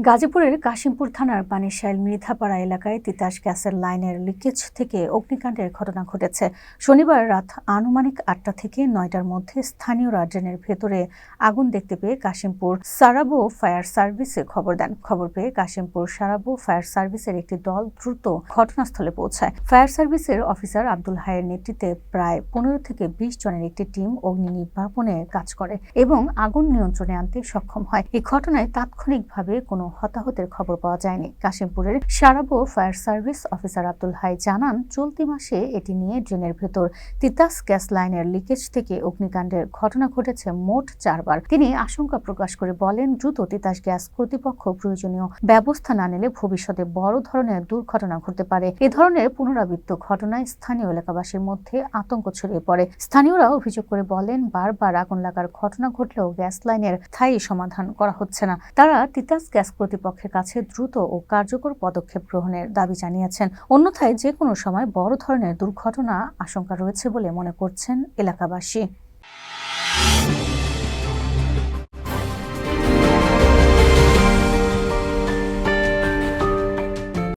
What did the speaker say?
গাজীপুরের কাশিমপুর থানার বানিশাইল মৃধাপাড়া এলাকায় তিতাস গ্যাসের লাইনের লিকেজ থেকে অগ্নিকাণ্ডের ঘটনা ঘটেছে। শনিবার রাত আনুমানিক ৮টা থেকে ৯টার মধ্যে স্থানীয়রা ড্রেনের ভেতরে আগুন দেখতে পেয়ে কাশিমপুর সারাবো ফায়ার সার্ভিসে খবর দেন। খবর পেয়ে কাশিমপুর সারাবো ফায়ার সার্ভিসের একটি দল দ্রুত ঘটনাস্থলে পৌঁছায়। ফায়ার সার্ভিসের অফিসার আব্দুল হাইয়ের নেতৃত্বে প্রায় ১৫ থেকে ২০ জনের একটি টিম অগ্নি নির্বাপনে কাজ করে এবং আগুন নিয়ন্ত্রণে আনতে সক্ষম হয়। এই ঘটনায় তাৎক্ষণিকভাবে কোনো হতাহতের খবর পাওয়া যায়নি। কাশিমপুরের Sarabo fire service officer Abdul Hai জানান, চলতি মাসে এটি নিয়ে ড্রেনের ভেতর তিতাস গ্যাস লাইনের লিকেজ থেকে অগ্নিকাণ্ডের ঘটনা ঘটেছে মোট ৪ বার। তিনি আশঙ্কা প্রকাশ করে বলেন, দ্রুত তিতাস গ্যাস কর্তৃপক্ষ প্রয়োজনীয় ব্যবস্থা না নিলে ভবিষ্যতে বড় ধরনের দুর্ঘটনা ঘটতে পারে। এ ধরনের পুনরাবৃত্ত ঘটনায় স্থানীয় এলাকাবাসীর মধ্যে আতঙ্ক ছড়িয়ে পড়ে। স্থানীয়রা অভিযোগ করে বলেন, বারবার আগুন লাগার ঘটনা ঘটলেও গ্যাস লাইনের স্থায়ী সমাধান করা হচ্ছে না। তারা তিতাস গ্যাস কর্তৃপক্ষের কাছে দ্রুত ও কার্যকর পদক্ষেপ গ্রহণের দাবি জানিয়েছেন। অন্যথায় যে কোনো সময় বড় ধরনের দুর্ঘটনা আশঙ্কা রয়েছে বলে মনে করছেন এলাকাবাসী।